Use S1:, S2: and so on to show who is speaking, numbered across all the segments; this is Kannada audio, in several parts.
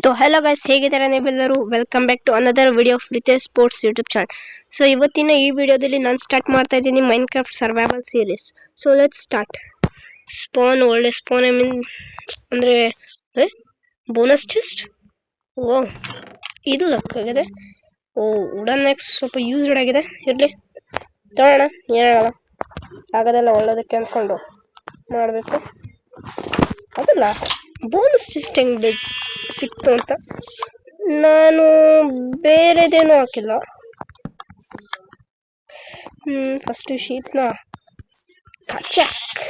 S1: तो हेलो गाइस ಹೇಗಿದ್ದೀರಾ ನೀವೆಲ್ಲರೂ welcome back to another video of Ritesh sports YouTube channel. So ಇವತ್ತಿನ ಈ ವಿಡಿಯೋದಲ್ಲಿ ನಾನು ಸ್ಟಾರ್ಟ್ ಮಾಡ್ತಾ ಇದ್ದೀನಿ Minecraft survival series. So let's start. Spawn ಒಳ್ಳೆ ಸ್ಪಾನ್ ಐ ಮೀನ್ ಅಂದರೆ ಬೋನಸ್ ಚೆಸ್ಟ್. ಓ ಇದು ಲಕ್ ಆಗಿದೆ. ಓ ವುಡನ್ ನೆಕ್ಸ್ ಸ್ವಲ್ಪ ಯೂಸ್ಡ್ ಆಗಿದೆ, ಇರಲಿ ತಗೋಣ, ಏನಾಗಲ್ಲ. ಆಗೋದೆಲ್ಲ ಒಳ್ಳೇದಕ್ಕೆ ಅಂದ್ಕೊಂಡು ಮಾಡಬೇಕು. ಅದಲ್ಲ ಬೋನಸ್ ಚೆಸ್ಟ್ ಹೆಂಗೆ ಸಿಕ್ತು ಅಂತ ನಾನು ಬೇರೆದೇನೂ ಹಾಕಿಲ್ಲ. ಫಸ್ಟು ಶೀಟ್ನ ಕಚಾಕ್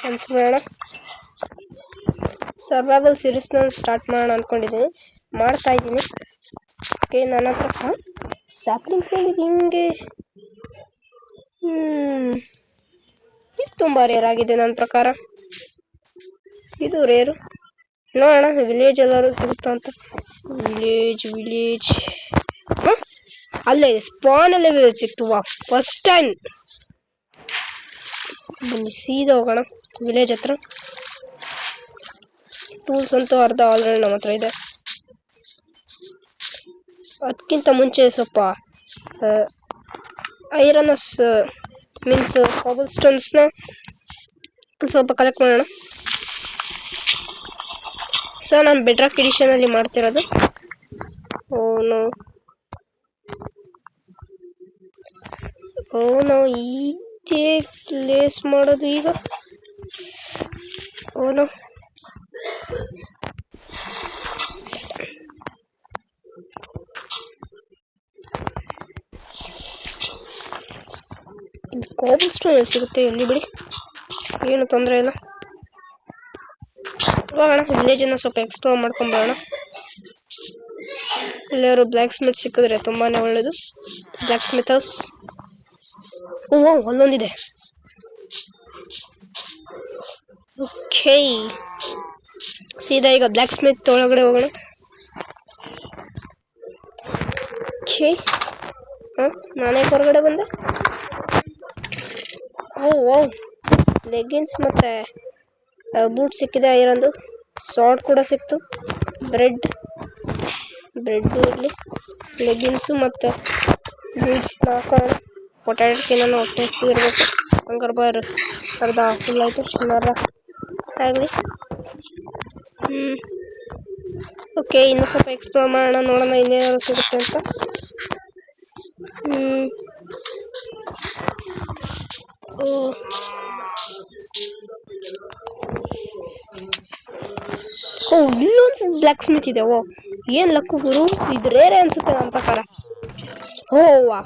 S1: ಅನ್ಸ್ಬೇಡ. ಸರ್ವೈವಲ್ ಸೀರೀಸ್ನ ಸ್ಟಾರ್ಟ್ ಮಾಡೋಣ ಅಂದ್ಕೊಂಡಿದ್ದೀನಿ, ಮಾಡ್ತಾ ಇದ್ದೀನಿ. ಓಕೆ, ನನ್ನ ಹತ್ರ ಸ್ಯಾಪ್ಲಿಂಗ್ಸ್ ಏನಿದೆ ಹಿಂಗೆ. ಇದು ತುಂಬ ರೇರ್ ಆಗಿದೆ ನನ್ನ ಪ್ರಕಾರ. ಇದು ರೇರು, ನೋಡೋಣ ವಿಲೇಜ್ ಎಲ್ಲರೂ ಸಿಗುತ್ತಾ ಅಂತ. ವಿಲೇಜ್ ಅಲ್ಲೇ ಸ್ಪಾನಲ್ಲೇ ವಿಲೇಜ್ ಸಿಕ್ತು. ವಾ, ಫಸ್ಟ್ ಟೈಮ್. ಬನ್ನಿ ಸೀದಾ ಹೋಗೋಣ ವಿಲೇಜ್ ಹತ್ರ. ಟೂಲ್ಸ್ ಅಂತೂ ಅರ್ಧ ಆಲ್ರೆಡಿ ನಮ್ಮ ಹತ್ರ ಇದೆ. ಅದಕ್ಕಿಂತ ಮುಂಚೆ ಸ್ವಲ್ಪ ಐರನಸ್ ಮೀನ್ಸ್ ಕಾಬಲ್ ಸ್ಟೋನ್ಸ್ನ ಸ್ವಲ್ಪ ಕಲೆಕ್ಟ್ ಮಾಡೋಣ. ಸೊ ನಾನು ಬೆಡ್ರಾಕ್ ಎಡಿಷನಲ್ಲಿ ಮಾಡ್ತಿರೋದು. ನಾವು ಇದೇ ಪ್ಲೇಸ್ ಮಾಡೋದು ಈಗ. ಕಾಬಲ್ ಸ್ಟೋನ್ ಸಿಗುತ್ತೆ ಎಲ್ಲಿ ಬಿಡಿ, ಏನು ತೊಂದರೆ ಇಲ್ಲ. ಹೋಗೋಣ ವಿಲೇಜನ್ನು ಸ್ವಲ್ಪ ಎಕ್ಸ್ಪ್ಲೋರ್ ಮಾಡ್ಕೊಂಬರೋಣ. ಎಲ್ಲರೂ ಬ್ಲ್ಯಾಕ್ ಸ್ಮಿತ್ ಸಿಕ್ಕಿದ್ರೆ ತುಂಬಾನೇ ಒಳ್ಳೇದು. Blacksmith house. ಅಲ್ಲೊಂದಿದೆ. ಓಕೆ, ಸೀದಾ ಈಗ ಬ್ಲ್ಯಾಕ್ ಸ್ಮಿತ್ ಒಳಗಡೆ ಹೋಗೋಣ. ಓಕೆ, ನಾನೇ ಹೊರಗಡೆ ಬಂದೆ. ಲೆಗ್ಗಿನ್ಸ್ ಮತ್ತೆ ಬೂಟ್ ಸಿಕ್ಕಿದೆ, ಐರನ್ದು ಸಾಲ್ಟ್ ಕೂಡ ಸಿಕ್ತು. ಬ್ರೆಡ್ ಇರಲಿ, ಲೆಗ್ಗಿನ್ಸು ಮತ್ತು ಬೂಟ್ಸ್ ಹಾಕೋಣ. ಪೊಟ್ಯಾಟೊ ಸ್ಕಿನ್ನನ್ನು ಹೊಟ್ಟೆ ಇರಬೇಕು. ಹಂಗಾರೆ ಬಾರು ಅರ್ಧ ಫುಲ್ ಆಯಿತು, ಸುಮಾರು ಆಗಲಿ. ಓಕೆ, ಇನ್ನು ಸ್ವಲ್ಪ ಎಕ್ಸ್ಪ್ಲೋರ್ ಮಾಡೋಣ, ನೋಡೋಣ ಇನ್ನೇನಾದ್ರು ಸಿಗುತ್ತೆ ಅಂತ. ಇಲ್ಲೊಂದು ಬ್ಲ್ಯಾಕ್ ಸ್ಮಿತ್ ಇದೆ. ಏನ್ ಲಕ್ಕು ಗುರು, ಇದು ರೇರೆ ಅನ್ಸುತ್ತೆ ನನ್ನ ಪ್ರಕಾರ. ವಾ,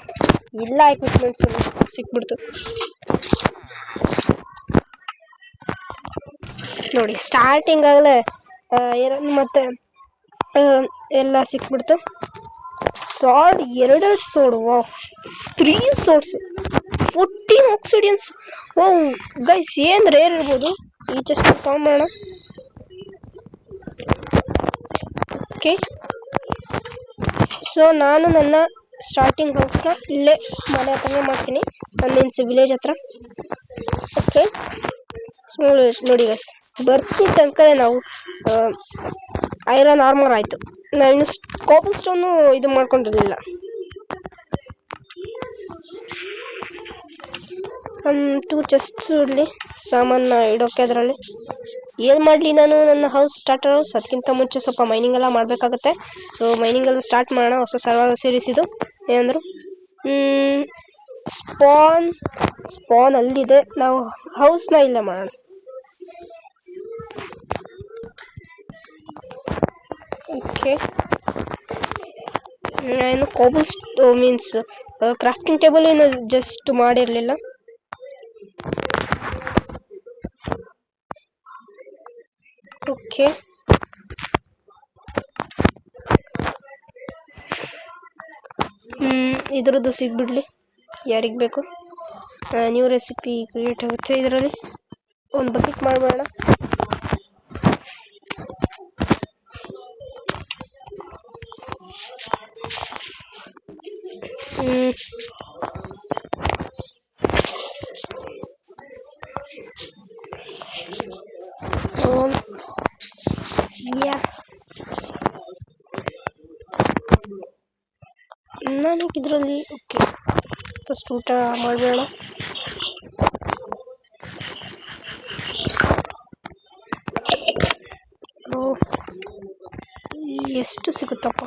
S1: ಇಲ್ಲ ಎಕ್ವಿಪ್ಮೆಂಟ್ಸ್ ಸಿಕ್ಬಿಡ್ತು ನೋಡಿ. ಸ್ಟಾರ್ಟಿಂಗ್ ಆಗಲೇ ಐರನ್ ಮತ್ತೆ ಎಲ್ಲ ಸಿಕ್ಬಿಡ್ತು. ಸಾರ್ಡ್, ಎರಡೆರಡು ಸೋಡು. 3 ಸೋರ್ಸ್, 14 ಆಕ್ಸಿಡಿಯನ್ಸ್. ಗೈಸ್, ಏನ್ ರೇರ್ ಇರ್ಬೋದು ಈ ಚೆಸ್ಟ್ ಫಾರ್ಮ್ ಮಾಡೋಣ. ಓಕೆ, ಸೊ ನಾನು ನನ್ನ ಸ್ಟಾರ್ಟಿಂಗ್ ಹೌಸ್ನ ಇಲ್ಲೇ ಮನೆ ಹತ್ರನೇ ಮಾಡ್ತೀನಿ, ಮೀನ್ಸ್ ವಿಲೇಜ್ ಹತ್ರ. ಓಕೆ, ನೋಡಿ ಗೈಸ್, ಬರ್ತಿ ತನಕ ನಾವು ಐರನ್ ಆರ್ಮರ್ ಆಯಿತು. ನಾನು ಕಾಬಲ್ ಸ್ಟೋನು ಇದು ಮಾಡ್ಕೊಂಡಿರಲಿಲ್ಲ. ಟೂ ಚೆಸ್ಟ್ಸ್ ಇರಲಿ ಸಾಮಾನ ಇಡೋಕೆ. ಅದರಲ್ಲಿ ಏನು ಮಾಡಲಿ ನಾನು ನನ್ನ ಹೌಸ್ ಸ್ಟಾರ್ಟರ್ ಹೌಸ್. ಅದಕ್ಕಿಂತ ಮುಂಚೆ ಸ್ವಲ್ಪ ಮೈನಿಂಗ್ ಎಲ್ಲ ಮಾಡಬೇಕಾಗುತ್ತೆ. ಸೊ ಮೈನಿಂಗ್ ಎಲ್ಲ ಸ್ಟಾರ್ಟ್ ಮಾಡೋಣ. ಹೊಸ ಸರ್ವೈವಲ್ ಸೀರೀಸ್ ಇದು. ಏನಂದ್ರು ಸ್ಪಾನ್ ಅಲ್ಲಿದೆ, ನಾವು ಹೌಸ್ನ ಇಲ್ಲೇ ಮಾಡೋಣ. ಓಕೆ, ಏನು ಕಾಬಲ್ ಮೀನ್ಸ್ ಕ್ರಾಫ್ಟಿಂಗ್ ಟೇಬಲ್ ಏನು ಜಸ್ಟ್ ಮಾಡಿರಲಿಲ್ಲ. ಓಕೆ, ಇದ್ರದ್ದು ಸಿಗ್ಬಿಡ್ಲಿ ಯಾರಿಗೆ ಬೇಕು. ನ್ಯೂ ರೆಸಿಪಿ ಕ್ರಿಯೇಟ್ ಆಗುತ್ತೆ. ಇದರಲ್ಲಿ ಒಂದು ಬಕೆಟ್ ಮಾಡಬೇಡ. Yeah. ನಾನು ಇದರಲ್ಲಿ ಓಕೆ ಫಸ್ಟ್ ಊಟ ಮಾಡಬೇಡ. ಎಷ್ಟು ಸಿಗುತ್ತಪ್ಪ?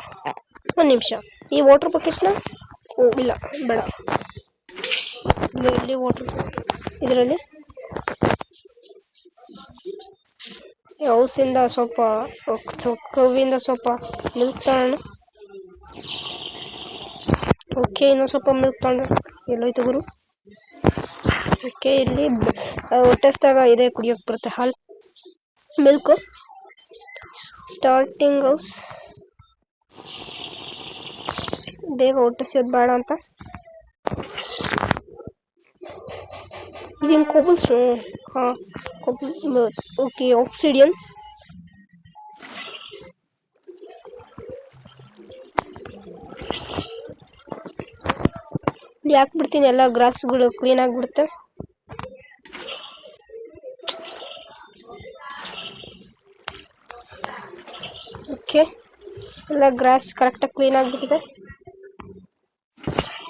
S1: ಒಂದು ನಿಮಿಷ. ಈ ವಾಟರ್ ಬಕೆಟ್ನ ಇಲ್ಲ ಬೇಡ, ಇಲ್ಲಿ ವಾಟರ್ ಇದರಲ್ಲಿ ಹೌಸಿಂದ ಸ್ವಲ್ಪ ಕವಿಯಿಂದ ಸ್ವಲ್ಪ ಮಿಲ್ಕ್ ತಗೋಣ. ಓಕೆ, ಇನ್ನೊಂದು ಸ್ವಲ್ಪ ಮಿಲ್ಕ್ ತಗೊಂಡು ಎಲ್ಲೋಯ್ತು ಗುರು? ಓಕೆ, ಇಲ್ಲಿ ಹೊಟ್ಟೆಸ್ದಾಗ ಇದೆ ಕುಡಿಯೋಕೆ ಬರುತ್ತೆ ಹಾಲು ಮಿಲ್ಕು. ಸ್ಟಾರ್ಟಿಂಗ್ ಹೌಸ್ ಬೇಗ ಹೊಟ್ಟೆಸೋದು ಬೇಡ ಅಂತ ಇದೇನು ಕೊಬಲ್ ಸ್ಟೋನ್? ಹಾಂ, ಓಕೆ ಆಕ್ಸಿಡಿಯನ್. ಹಾಕ್ಬಿಡ್ತೀನಿ, ಎಲ್ಲ ಗ್ರಾಸ್ಗಳು ಕ್ಲೀನ್ ಆಗಿಬಿಡುತ್ತೆ. ಓಕೆ, ಎಲ್ಲ ಗ್ರಾಸ್ ಕರೆಕ್ಟಾಗಿ ಕ್ಲೀನ್ ಆಗಿಬಿಟ್ಟಿದೆ.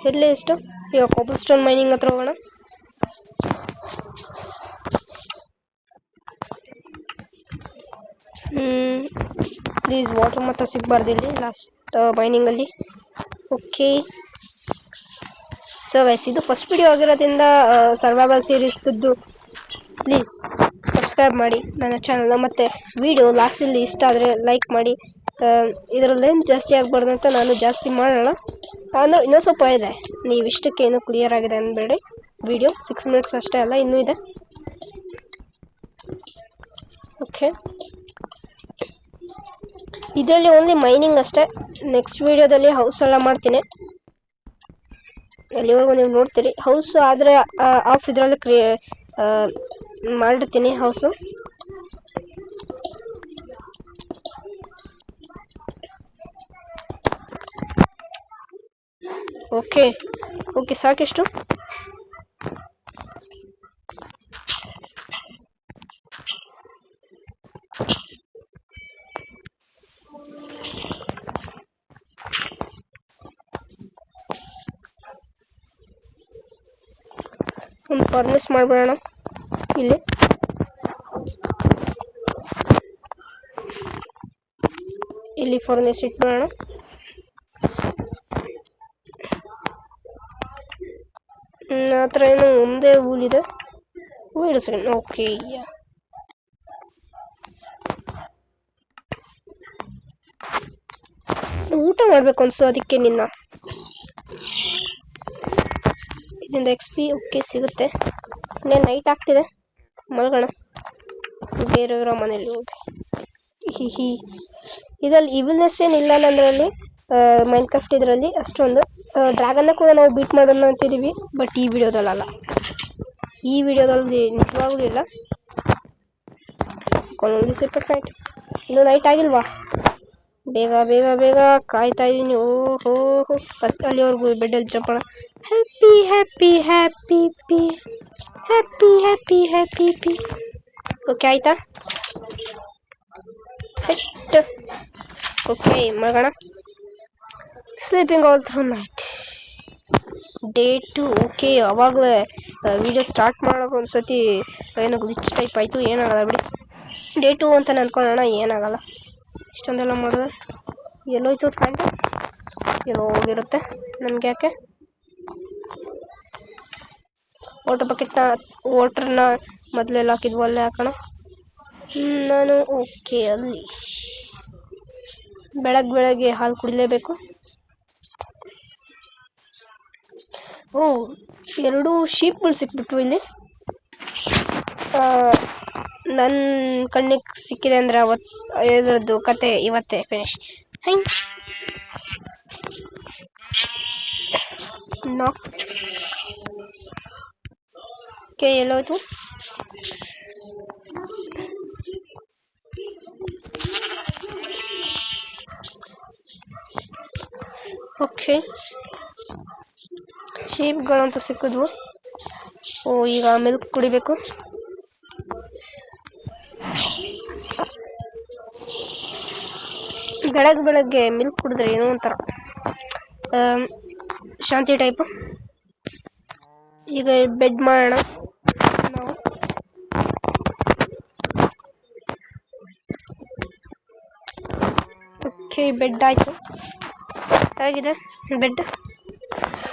S1: ಎಲ್ಲಿ ಎಷ್ಟು? ಈಗ ಕಾಬಲ್ ಸ್ಟೋನ್ ಮೈನಿಂಗ್ ಹತ್ರ ಹೋಗೋಣ. ಪ್ಲೀಸ್ ವಾಟರ್ ಮಾತ್ರ ಸಿಗಬಾರ್ದು ಇಲ್ಲಿ ಲಾಸ್ಟ್ ಮೈನಿಂಗಲ್ಲಿ. ಓಕೆ, ಸೊ ಗೈಸ್, ಇದು ಫಸ್ಟ್ ವಿಡಿಯೋ ಆಗಿರೋದ್ರಿಂದ ಸರ್ವೈವಲ್ ಸೀರೀಸ್ದು ಪ್ಲೀಸ್ ಸಬ್ಸ್ಕ್ರೈಬ್ ಮಾಡಿ ನನ್ನ ಚಾನಲ್ನ. ಮತ್ತು ವಿಡಿಯೋ ಲಾಸ್ಟಲ್ಲಿ ಇಷ್ಟ ಆದರೆ ಲೈಕ್ ಮಾಡಿ. ಇದರಲ್ಲೇನು ಜಾಸ್ತಿ ಆಗಬಾರ್ದು ಅಂತ ನಾನು ಜಾಸ್ತಿ ಮಾಡೋಣ. ಅಂದರೆ ಇನ್ನೂ ಸ್ವಲ್ಪ ಇದೆ, ನೀವು ಇಷ್ಟಕ್ಕೆ ಏನೂ ಕ್ಲಿಯರ್ ಆಗಿದೆ ಅಂದಬೇಡಿ. ವಿಡಿಯೋ 6 ಮಿನಿಟ್ಸ್ ಅಷ್ಟೇ ಅಲ್ಲ, ಇನ್ನೂ ಇದೆ. ಓಕೆ, ಇದರಲ್ಲಿ ಓನ್ಲಿ ಮೈನಿಂಗ್ ಅಷ್ಟೇ. ನೆಕ್ಸ್ಟ್ ವಿಡಿಯೋದಲ್ಲಿ ಹೌಸ್ ಎಲ್ಲ ಮಾಡ್ತೀನಿ, ಅಲ್ಲಿವರೆಗೂ ನೀವು ನೋಡ್ತೀರಿ. ಹೌಸ್ ಆದರೆ ಆಫ್ ಇದರಲ್ಲಿ ಮಾಡಿರ್ತೀನಿ ಹೌಸು. Okay okay, ಸಾಕೆಷ್ಟು? ಒಂದು ಫರ್ನೆಸ್ ಮಾಡಬೇಡ ಇಲ್ಲಿ. ಇಲ್ಲಿ ಫರ್ನೆಸ್ ಇಟ್ಬಿಡೋಣ. ಆ ಥರ ಏನೋ ಒಂದೇ ಹೂಲಿದೆ. Wait second. ಓಕೆ, ಊಟ ಮಾಡಬೇಕು ಅನ್ಸು, ಅದಕ್ಕೆ ನಿನ್ನ ಇದರಿಂದ XP ಓಕೆ ಸಿಗುತ್ತೆ. ಇನ್ನೇನು ನೈಟ್ ಆಗ್ತಿದೆ, ಮಲಗೋಣ ಬೇರೆಯವರ ಮನೇಲಿ ಹೋಗಿ. ಇದರಲ್ಲಿ ಇವಿಲ್ನೆಸ್ ಏನಿಲ್ಲ ನನ್ನದ್ರಲ್ಲಿ, ಮೈನ್ಕ್ರಾಫ್ಟ್ ಇದರಲ್ಲಿ ಅಷ್ಟೊಂದು. ಡ್ರ್ಯಾಗನ್ನ ಕೂಡ ನಾವು ಬೀಟ್ ಮಾಡೋಣ ಅಂತಿದ್ದೀವಿ, ಬಟ್ ಈ ವಿಡಿಯೋದಲ್ಲ. ಈ ವಿಡಿಯೋದಲ್ಲಿ ನಿಜವಾಗ್ಲೂ ಇಲ್ಲ. ನೈಟ್ ಇನ್ನೂ ನೈಟ್ ಆಗಿಲ್ವಾ? ಬೇಗ ಬೇಗ ಬೇಗ ಕಾಯ್ತಾ ಇದ್ದೀನಿ. ಓಹೋ, ಫಸ್ಟ್ ಅಲ್ಲಿವರೆಗೂ ಬೆಡ್ಡಲ್ಲಿ ಜಂಪ್ ಮಾಡೋಣ. Happy happy happy P, happy happy happy P. Okay ಆಯ್ತಾ? ಓಕೆ, ಮಲಗೋಣ. Sleeping all through night. Day 2. Okay, ಅವಾಗಲೇ ವಿಡಿಯೋ ಸ್ಟಾರ್ಟ್ ಮಾಡೋಕೆ ಒಂದು ಸತಿ ಏನೋ ಗ್ಲಿಚ್ ಟೈಪ್ ಆಯಿತು. ಏನಾಗಲ್ಲ ಬಿಡಿ, ಡೇ 2 ಅಂತ ಅಂದ್ಕೊಳ್ಳೋಣ, ಏನಾಗಲ್ಲ. ಇಷ್ಟೊಂದೆಲ್ಲ ಮಾಡಿದ್ರೆ ಎಲ್ಲೋಯ್ತು ಪ್ಯಾಂಟ್? ಎಲ್ಲೋ ಹೋಗಿರುತ್ತೆ, ನಮ್ಗೆ ಯಾಕೆ? ವಾಟರ್ನ ಮೊದಲೆಲ್ಲ ಹಾಕಿದ್ವು, ಅಲ್ಲೇ ಹಾಕೋಣ. ನಾನು ಓಕೆ, ಅಲ್ಲಿ ಬೆಳಗ್ಗೆ ಹಾಲು ಕುಡಿಲೇಬೇಕು. ಓ, 2 ಶೀಪ್ಗಳು ಸಿಕ್ಬಿಟ್ವು ಇಲ್ಲಿ. ನನ್ನ ಕಣ್ಣಿಗೆ ಸಿಕ್ಕಿದೆ ಅಂದರೆ ಇದರದ್ದು ಕತೆ ಇವತ್ತೇ ಫಿನಿಶ್. ಓಕೆ, ಎಲ್ಲೋಯ್ತು? ಓಕೆ, ಶೀಪ್ಗಳಂತೂ ಸಿಕ್ಕಿದ್ವು. ಓ, ಈಗ ಮಿಲ್ಕ್ ಕುಡಿಬೇಕು. ಬೆಳಗ್ಗೆ ಮಿಲ್ಕ್ ಕುಡಿದ್ರೆ ಏನೋ ಒಂಥರ ಶಾಂತಿ ಟೈಪ್. ಈಗ ಬೆಡ್ ಮಾಡೋಣ ನಾವು. ಓಕೆ, ಬೆಡ್ ಆಯ್ತು. ಹೇಗಿದೆ ಬೆಡ್?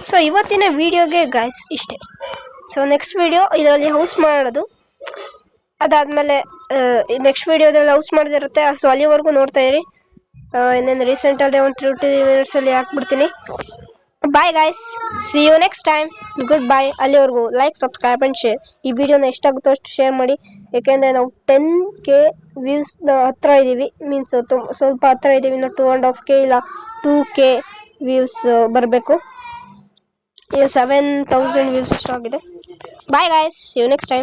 S1: ಸೊ ಇವತ್ತಿನ ವಿಡಿಯೋಗೆ ಗಾಯ್ಸ್ ಇಷ್ಟೇ. ಸೊ ನೆಕ್ಸ್ಟ್ ವಿಡಿಯೋ ಇದರಲ್ಲಿ ಹೌಸ್ ಮಾಡೋದು, ಅದಾದ್ಮೇಲೆ ನೆಕ್ಸ್ಟ್ ವಿಡಿಯೋದಲ್ಲಿ ಹೌಸ್ ಮಾಡೋದಿರುತ್ತೆ. ಸೊ ಅಲ್ಲಿವರೆಗೂ ನೋಡ್ತಾ ಇರಿ. ಇನ್ನೇನು ರೀಸೆಂಟಲ್ಲಿ ಒಂದು 30 ಮಿನಿಟ್ಸಲ್ಲಿ ಹಾಕ್ಬಿಡ್ತೀನಿ. Bye guys, see you next time. Goodbye. ಅಲ್ಲಿವರೆಗೂ ಲೈಕ್, ಸಬ್ಸ್ಕ್ರೈಬ್ ಆ್ಯಂಡ್ ಶೇರ್. ಈ ವಿಡಿಯೋನ ಎಷ್ಟಾಗುತ್ತೋ ಅಷ್ಟು ಶೇರ್ ಮಾಡಿ, ಯಾಕೆಂದರೆ ನಾವು 10K ವ್ಯೂಸ್ನ ಹತ್ರ ಇದ್ದೀವಿ. ಮೀನ್ಸ್ ಸ್ವಲ್ಪ ಹತ್ರ ಇದ್ದೀವಿ. ಇನ್ನು 2.5K ಇಲ್ಲ 2K ವ್ಯೂಸ್ ಬರಬೇಕು. ಈಗ 7000 ವ್ಯೂಸ್ ಅಷ್ಟು ಆಗಿದೆ. Bye guys, see you next time.